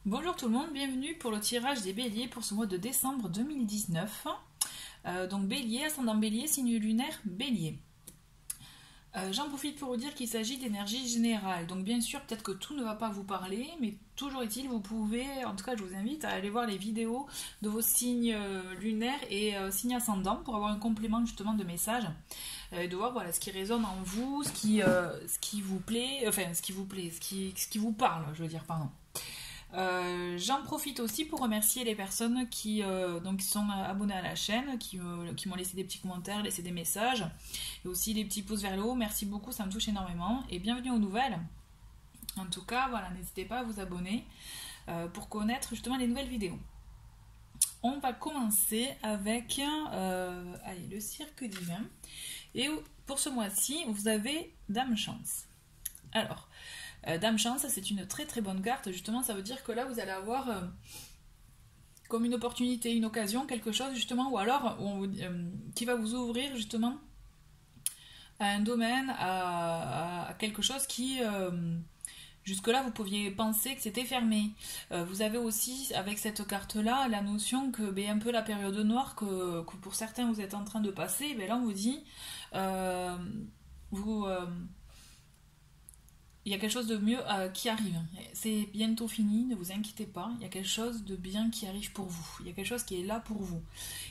Bonjour tout le monde, bienvenue pour le tirage des béliers pour ce mois de décembre 2019. Donc bélier, ascendant bélier, signe lunaire bélier. J'en profite pour vous dire qu'il s'agit d'énergie générale. Donc bien sûr, peut-être que tout ne va pas vous parler, mais toujours est-il, vous pouvez, en tout cas je vous invite à aller voir les vidéos de vos signes lunaires et signes ascendants pour avoir un complément justement de messages. De voir voilà, ce qui résonne en vous, ce qui vous plaît, enfin ce qui vous plaît, ce qui vous parle, je veux dire, pardon. J'en profite aussi pour remercier les personnes qui sont abonnées à la chaîne, qui m'ont laissé des petits commentaires, laissé des messages, et aussi des petits pouces vers le haut. Merci beaucoup, ça me touche énormément. Et bienvenue aux nouvelles. En tout cas, voilà, n'hésitez pas à vous abonner pour connaître justement les nouvelles vidéos. On va commencer avec le cirque divin. Et pour ce mois-ci, vous avez Dame Chance. Alors, Dame Chance, c'est une très très bonne carte. Justement, ça veut dire que là, vous allez avoir comme une opportunité, une occasion, quelque chose justement, ou alors qui va vous ouvrir justement à un domaine, à quelque chose qui, jusque-là, vous pouviez penser que c'était fermé. Vous avez aussi, avec cette carte-là, la notion que, un peu la période noire que pour certains vous êtes en train de passer, là, on vous dit, il y a quelque chose de mieux qui arrive. C'est bientôt fini, ne vous inquiétez pas. Il y a quelque chose de bien qui arrive pour vous. Il y a quelque chose qui est là pour vous.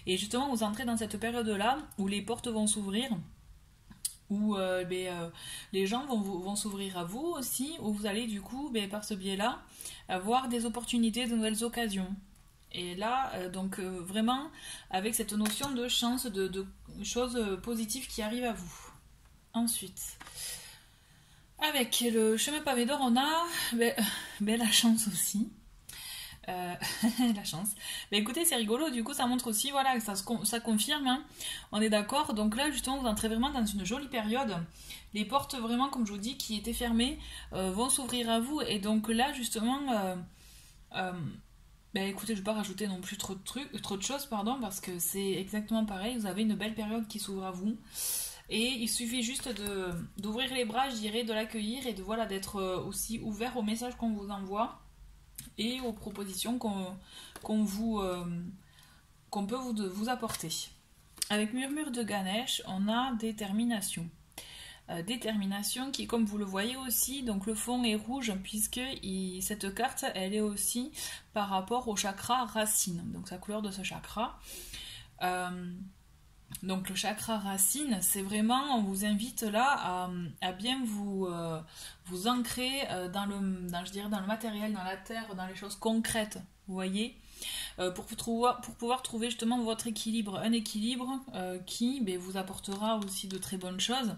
Et justement, vous entrez dans cette période-là où les portes vont s'ouvrir, où les gens vont s'ouvrir à vous aussi, où vous allez du coup, par ce biais-là, avoir des opportunités, de nouvelles occasions. Et là, vraiment, avec cette notion de chance, de choses positives qui arrivent à vous. Ensuite... Avec le chemin pavé d'or, on a la chance aussi. La chance. Écoutez, c'est rigolo, du coup, ça montre aussi, voilà, ça confirme. Hein. On est d'accord. Donc là, justement, vous entrez vraiment dans une jolie période. Les portes, vraiment, comme je vous dis, qui étaient fermées, vont s'ouvrir à vous. Et donc là, justement, écoutez, je ne vais pas rajouter non plus trop de choses, pardon, parce que c'est exactement pareil. Vous avez une belle période qui s'ouvre à vous. Et il suffit juste d'ouvrir les bras, je dirais, de l'accueillir et d'être aussi ouvert aux messages qu'on vous envoie et aux propositions qu'on peut vous apporter. Avec Murmure de Ganesh, on a détermination. Détermination qui, comme vous le voyez aussi, donc le fond est rouge puisque cette carte, elle est aussi par rapport au chakra racine, donc sa couleur de ce chakra. Donc le chakra racine, c'est vraiment, on vous invite là à bien vous ancrer dans le matériel, dans la terre, dans les choses concrètes, vous voyez, pour pouvoir trouver justement votre équilibre, un équilibre qui vous apportera aussi de très bonnes choses.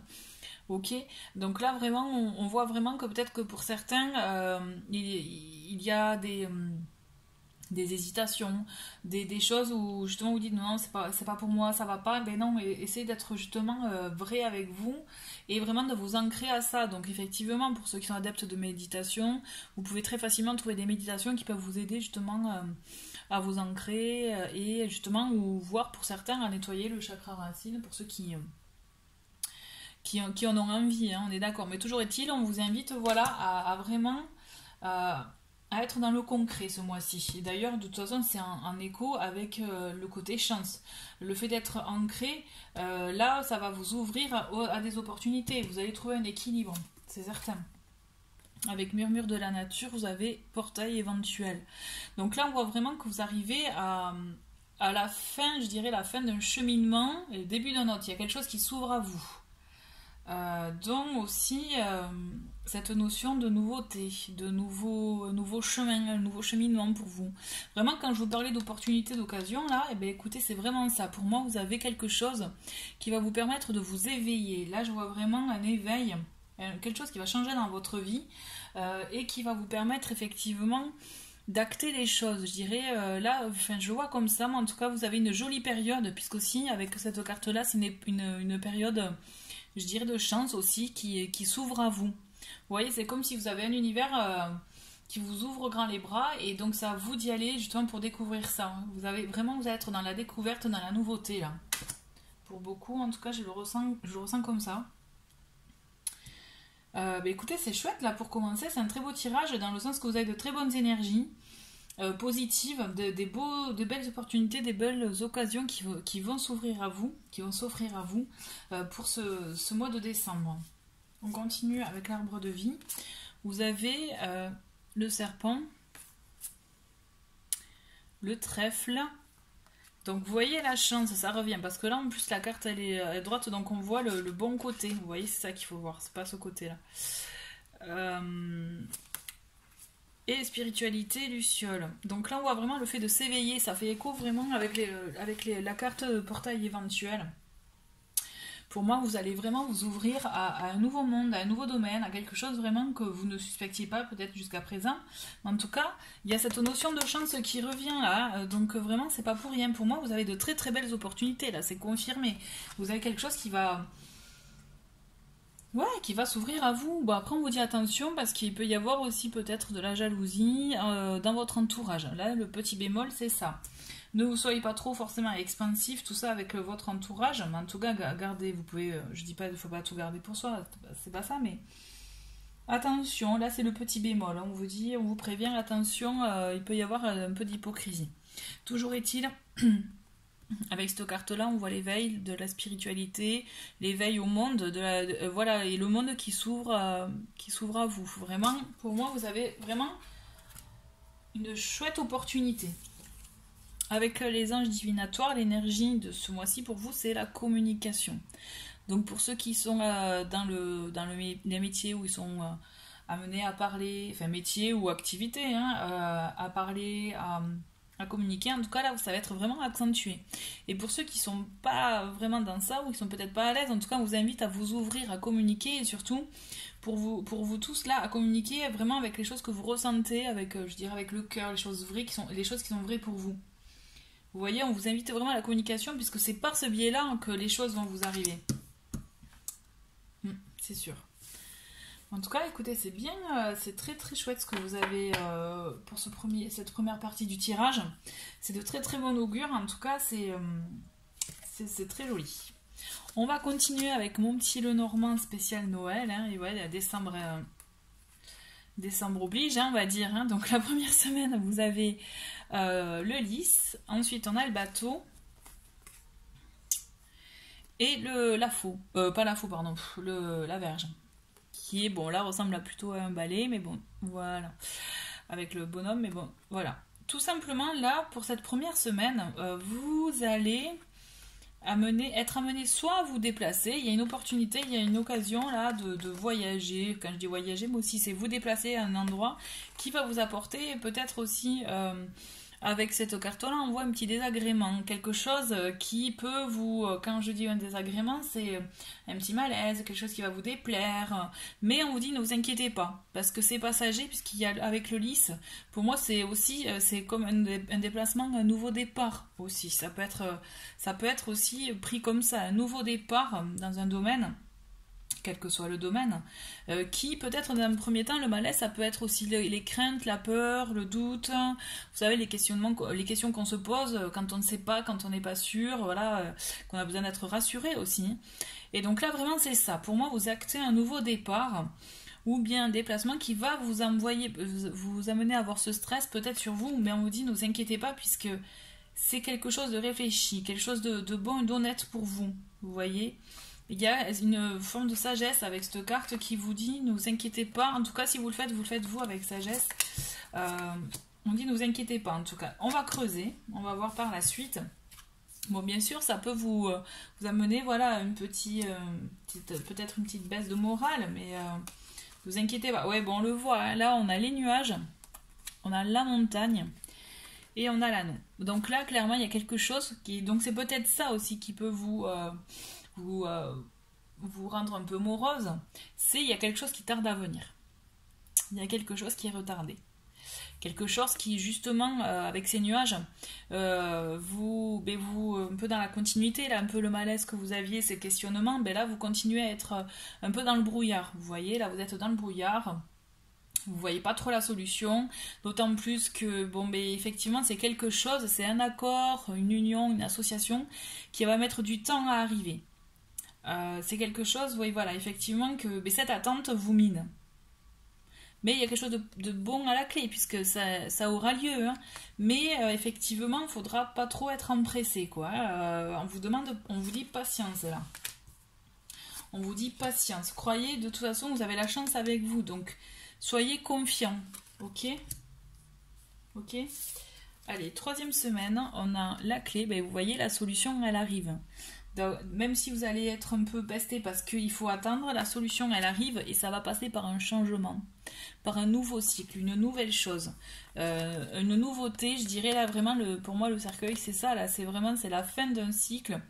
Ok, donc là vraiment, on voit vraiment que peut-être que pour certains, il y a des hésitations, des choses où justement vous dites non, c'est pas pour moi, ça va pas, non, essayez d'être justement vrai avec vous et vraiment de vous ancrer à ça. Donc effectivement, pour ceux qui sont adeptes de méditation, vous pouvez très facilement trouver des méditations qui peuvent vous aider justement à vous ancrer et justement, ou voir pour certains à nettoyer le chakra racine, pour ceux qui en ont envie, hein, on est d'accord. Mais toujours est-il, on vous invite à vraiment... à être dans le concret ce mois-ci. Et d'ailleurs, de toute façon, c'est en écho avec le côté chance. Le fait d'être ancré, là, ça va vous ouvrir à des opportunités. Vous allez trouver un équilibre, c'est certain. Avec Murmure de la nature, vous avez portail éventuel. Donc là, on voit vraiment que vous arrivez à la fin, je dirais la fin d'un cheminement et le début d'un autre. Il y a quelque chose qui s'ouvre à vous. Donc aussi cette notion de nouveauté, de nouveau chemin, un nouveau cheminement pour vous. Vraiment, quand je vous parlais d'opportunité, d'occasion, là, écoutez, c'est vraiment ça. Pour moi, vous avez quelque chose qui va vous permettre de vous éveiller. Là, je vois vraiment un éveil, quelque chose qui va changer dans votre vie et qui va vous permettre effectivement d'acter les choses. Je dirais, je vois comme ça, mais en tout cas, vous avez une jolie période, puisqu'aussi, avec cette carte-là, c'est une période... je dirais de chance aussi, qui s'ouvre à vous. Vous voyez, c'est comme si vous avez un univers qui vous ouvre grand les bras, et donc c'est à vous d'y aller justement pour découvrir ça. Vous allez être dans la découverte, dans la nouveauté, là. Pour beaucoup, en tout cas, je le ressens comme ça. Écoutez, c'est chouette, là, pour commencer. C'est un très beau tirage, dans le sens que vous avez de très bonnes énergies. positives, de belles opportunités, des belles occasions qui vont s'offrir à vous, pour ce mois de décembre. On continue avec l'arbre de vie. Vous avez le serpent, le trèfle. Donc vous voyez la chance, ça revient, parce que là en plus la carte elle est droite, donc on voit le bon côté. Vous voyez, c'est ça qu'il faut voir, c'est pas ce côté-là. Et spiritualité, luciole. Donc là on voit vraiment le fait de s'éveiller, ça fait écho vraiment avec la carte portail éventuel. Pour moi, vous allez vraiment vous ouvrir à un nouveau monde, à un nouveau domaine, à quelque chose vraiment que vous ne suspectiez pas peut-être jusqu'à présent. En tout cas, il y a cette notion de chance qui revient là, donc vraiment, c'est pas pour rien. Pour moi, vous avez de très très belles opportunités là, c'est confirmé. Vous avez quelque chose qui va s'ouvrir à vous. Bon, après, on vous dit attention parce qu'il peut y avoir aussi peut-être de la jalousie dans votre entourage. Là, le petit bémol, c'est ça. Ne vous soyez pas trop forcément expansif, tout ça avec votre entourage. Mais en tout cas, gardez, vous pouvez, je dis pas qu'il ne faut pas tout garder pour soi, c'est pas ça, mais attention, là c'est le petit bémol. On vous dit, on vous prévient, attention, il peut y avoir un peu d'hypocrisie. Toujours est-il, avec cette carte-là, on voit l'éveil de la spiritualité, l'éveil au monde, voilà, et le monde qui s'ouvre à vous. Vraiment, pour moi, vous avez vraiment une chouette opportunité. Avec les anges divinatoires, l'énergie de ce mois-ci pour vous, c'est la communication. Donc pour ceux qui sont dans les métiers où ils sont amenés à parler, enfin métier ou activité, à parler, à communiquer, en tout cas là ça va être vraiment accentué. Et pour ceux qui sont pas vraiment dans ça ou qui sont peut-être pas à l'aise, en tout cas on vous invite à vous ouvrir, à communiquer et surtout pour vous tous là à communiquer vraiment avec les choses que vous ressentez, avec je dirais avec le cœur, les choses vraies les choses qui sont vraies pour vous. Vous voyez, on vous invite vraiment à la communication puisque c'est par ce biais-là que les choses vont vous arriver. C'est sûr. En tout cas, écoutez, c'est bien, c'est très très chouette ce que vous avez pour cette première partie du tirage. C'est de très très bon augure, en tout cas, c'est très joli. On va continuer avec mon petit Lenormand spécial Noël, et ouais, décembre oblige, on va dire. Donc la première semaine, vous avez le lys, ensuite on a le bateau et la faux, pas la faux, pardon, la verge, qui est, bon, là ressemble plutôt à un balai, mais bon, voilà, avec le bonhomme, mais bon, voilà. Tout simplement, là, pour cette première semaine, vous allez être amené soit à vous déplacer, il y a une opportunité, il y a une occasion là de voyager. Quand je dis voyager, mais aussi c'est vous déplacer à un endroit qui va vous apporter peut-être aussi avec cette carte-là, on voit un petit désagrément, quelque chose qui peut vous, quand je dis un désagrément, c'est un petit malaise, quelque chose qui va vous déplaire, mais on vous dit ne vous inquiétez pas, parce que c'est passager, puisqu'il y a avec le lys, pour moi c'est aussi, c'est comme un déplacement, un nouveau départ aussi, ça peut être aussi pris comme ça, un nouveau départ dans un domaine, quel que soit le domaine, qui peut-être dans un premier temps, le malaise, ça peut être aussi les craintes, la peur, le doute, vous savez, les questions qu'on se pose quand on ne sait pas, quand on n'est pas sûr, voilà, qu'on a besoin d'être rassuré aussi. Et donc là, vraiment, c'est ça. Pour moi, vous actez un nouveau départ, ou bien un déplacement qui va vous amener à avoir ce stress peut-être sur vous, mais on vous dit, ne vous inquiétez pas, puisque c'est quelque chose de réfléchi, quelque chose de bon et d'honnête pour vous, vous voyez. Il y a une forme de sagesse avec cette carte qui vous dit ne vous inquiétez pas, en tout cas si vous le faites vous avec sagesse. On dit ne vous inquiétez pas en tout cas. On va creuser, on va voir par la suite. Bon, bien sûr ça peut vous amener voilà peut-être une petite baisse de morale, mais ne vous inquiétez pas. Ouais, bon, on le voit, là on a les nuages, on a la montagne et on a l'anneau. Donc là clairement il y a quelque chose donc c'est peut-être ça aussi qui peut vous rendre un peu morose, il y a quelque chose qui tarde à venir. Il y a quelque chose qui est retardé. Quelque chose qui, justement, avec ces nuages, vous, un peu dans la continuité, là, un peu le malaise que vous aviez, ces questionnements, là, vous continuez à être un peu dans le brouillard. Vous voyez, là, vous êtes dans le brouillard. Vous voyez pas trop la solution, d'autant plus que, effectivement, c'est quelque chose, c'est un accord, une union, une association qui va mettre du temps à arriver. C'est quelque chose, oui, voilà, effectivement, que cette attente vous mine. Mais il y a quelque chose de bon à la clé, puisque ça aura lieu. Hein. Mais effectivement, il ne faudra pas trop être empressé, quoi. On vous dit patience, là. On vous dit patience. Croyez, de toute façon, vous avez la chance avec vous. Donc, soyez confiants. Ok? Ok? Allez, 3e semaine, on a la clé. Ben, vous voyez, la solution, elle arrive. Donc, même si vous allez être un peu pesté parce qu'il faut attendre, la solution, elle arrive et ça va passer par un changement, par un nouveau cycle, une nouvelle chose, une nouveauté. Je dirais là vraiment, pour moi, le cercueil, c'est ça. Là, c'est la fin d'un cycle.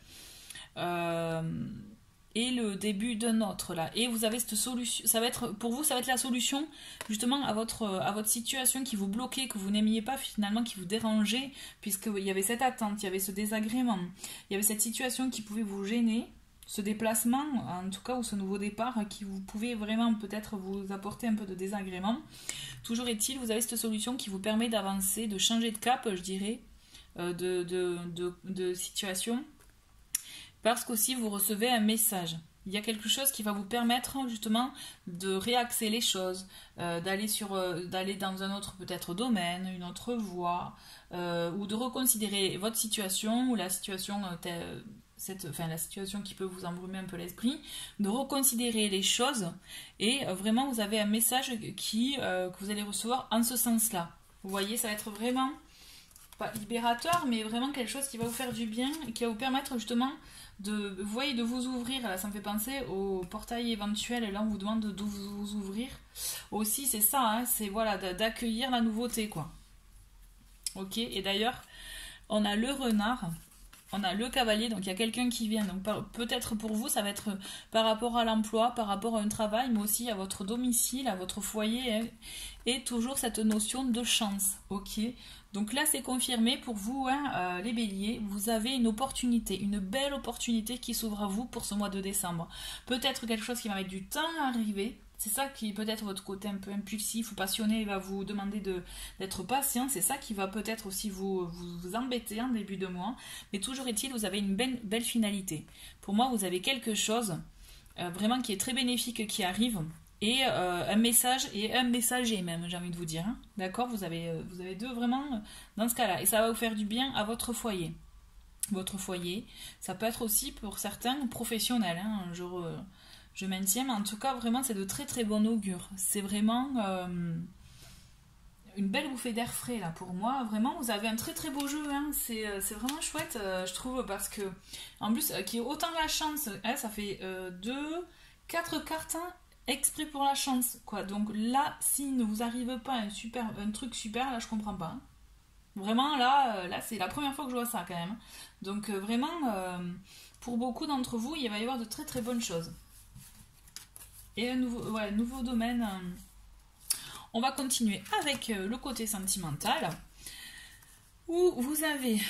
Et le début d'un autre là. Et vous avez cette solution, ça va être pour vous, ça va être la solution justement à votre situation qui vous bloquait, que vous n'aimiez pas finalement, qui vous dérangeait, puisqu'il y avait cette attente, il y avait ce désagrément, il y avait cette situation qui pouvait vous gêner, ce déplacement en tout cas, ou ce nouveau départ qui vous pouvait vraiment peut-être vous apporter un peu de désagrément. Toujours est-il, vous avez cette solution qui vous permet d'avancer, de changer de cap, je dirais, de situation. Parce qu'aussi vous recevez un message. Il y a quelque chose qui va vous permettre justement de réaxer les choses, d'aller dans un autre peut-être domaine, une autre voie, ou de reconsidérer votre situation ou la situation, la situation qui peut vous embrumer un peu l'esprit, de reconsidérer les choses et vraiment vous avez un message que vous allez recevoir en ce sens-là. Vous voyez, ça va être vraiment pas libérateur, mais vraiment quelque chose qui va vous faire du bien et qui va vous permettre justement de vous ouvrir. Là, ça me fait penser au portail éventuel. Là, on vous demande de vous ouvrir. Aussi, c'est ça, hein, c'est voilà, d'accueillir la nouveauté, quoi. Ok, et d'ailleurs, on a le renard, on a le cavalier, donc il y a quelqu'un qui vient. Donc peut-être pour vous, ça va être par rapport à l'emploi, par rapport à un travail, mais aussi à votre domicile, à votre foyer, hein, et toujours cette notion de chance. Ok. Donc là, c'est confirmé pour vous, hein, les béliers, vous avez une opportunité, une belle opportunité qui s'ouvre à vous pour ce mois de décembre. Peut-être quelque chose qui va mettre du temps à arriver, c'est ça qui peut-être votre côté un peu impulsif ou passionné va vous demander d'être patient, c'est ça qui va peut-être aussi vous embêter en début de mois, mais toujours est-il, vous avez une belle finalité. Pour moi, vous avez quelque chose vraiment qui est très bénéfique qui arrive, et un message et un messager même, j'ai envie de vous dire, hein. D'accord, vous avez deux vraiment dans ce cas-là, et ça va vous faire du bien à votre foyer. Votre foyer, ça peut être aussi pour certains professionnels, hein, je maintiens, mais en tout cas vraiment c'est de très très bon augure. C'est vraiment une belle bouffée d'air frais là pour moi. Vraiment, vous avez un très très beau jeu, hein. C'est vraiment chouette, je trouve, parce que en plus qui est autant la chance, hein, ça fait 4 cartes, hein, exprès pour la chance, quoi. Donc là, s'il ne vous arrive pas un truc super, là je comprends pas, hein. Vraiment là c'est la première fois que je vois ça quand même. Donc vraiment pour beaucoup d'entre vous, il va y avoir de très très bonnes choses. Et un nouveau domaine. On va continuer avec le côté sentimental, où vous avez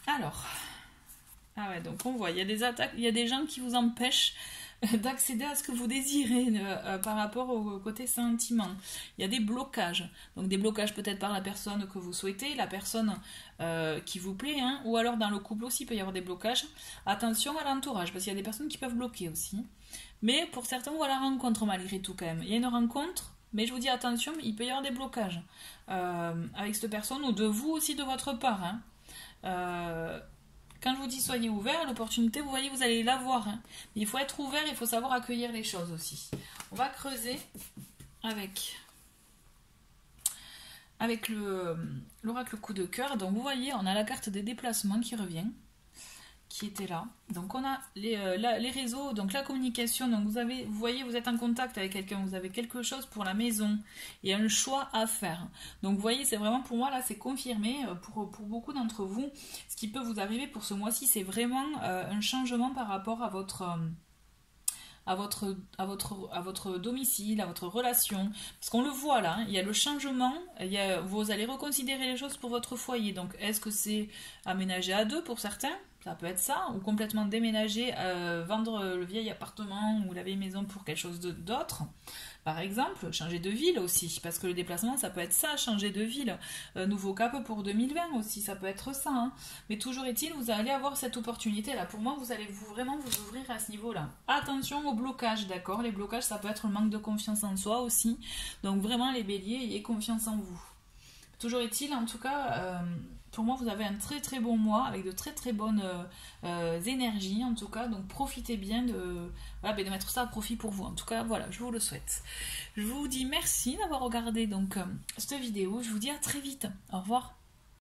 alors, ah ouais, donc on voit, il y a des attaques, il y a des gens qui vous empêchent d'accéder à ce que vous désirez par rapport au côté sentiment. Il y a des blocages, donc des blocages peut-être par la personne que vous souhaitez, la personne qui vous plaît, hein, ou alors dans le couple aussi il peut y avoir des blocages. Attention à l'entourage, parce qu'il y a des personnes qui peuvent bloquer aussi, mais pour certains, ou à la rencontre malgré tout quand même. Il y a une rencontre, mais je vous dis attention, il peut y avoir des blocages avec cette personne, ou de vous aussi de votre part, hein. Quand je vous dis soyez ouvert, l'opportunité, vous voyez, vous allez l'avoir, hein. Il faut être ouvert, il faut savoir accueillir les choses aussi. On va creuser avec l'oracle coup de cœur. Donc vous voyez, on a la carte des déplacements qui revient, qui était là. Donc on a les réseaux, donc la communication. Donc vous voyez, vous êtes en contact avec quelqu'un, vous avez quelque chose pour la maison et un choix à faire. Donc vous voyez, c'est vraiment pour moi là, c'est confirmé pour beaucoup d'entre vous. Ce qui peut vous arriver pour ce mois-ci, c'est vraiment un changement par rapport à votre domicile, à votre relation, parce qu'on le voit là, hein, il y a le changement, vous allez reconsidérer les choses pour votre foyer. Donc est-ce que c'est aménagé à deux pour certains, ça peut être ça, ou complètement déménager, vendre le vieil appartement ou la vieille maison pour quelque chose d'autre. Par exemple, changer de ville aussi, parce que le déplacement, ça peut être ça, changer de ville. Nouveau cap pour 2020 aussi, ça peut être ça. Hein. Mais toujours est-il, vous allez avoir cette opportunité-là. Pour moi, vous allez vraiment vous ouvrir à ce niveau-là. Attention aux blocages, d'accord? Les blocages, ça peut être le manque de confiance en soi aussi. Donc vraiment, les béliers, ayez confiance en vous. Toujours est-il, en tout cas, pour moi, vous avez un très très bon mois avec de très très bonnes énergies, en tout cas. Donc profitez bien de mettre ça à profit pour vous. En tout cas, voilà, je vous le souhaite. Je vous dis merci d'avoir regardé donc cette vidéo. Je vous dis à très vite. Au revoir.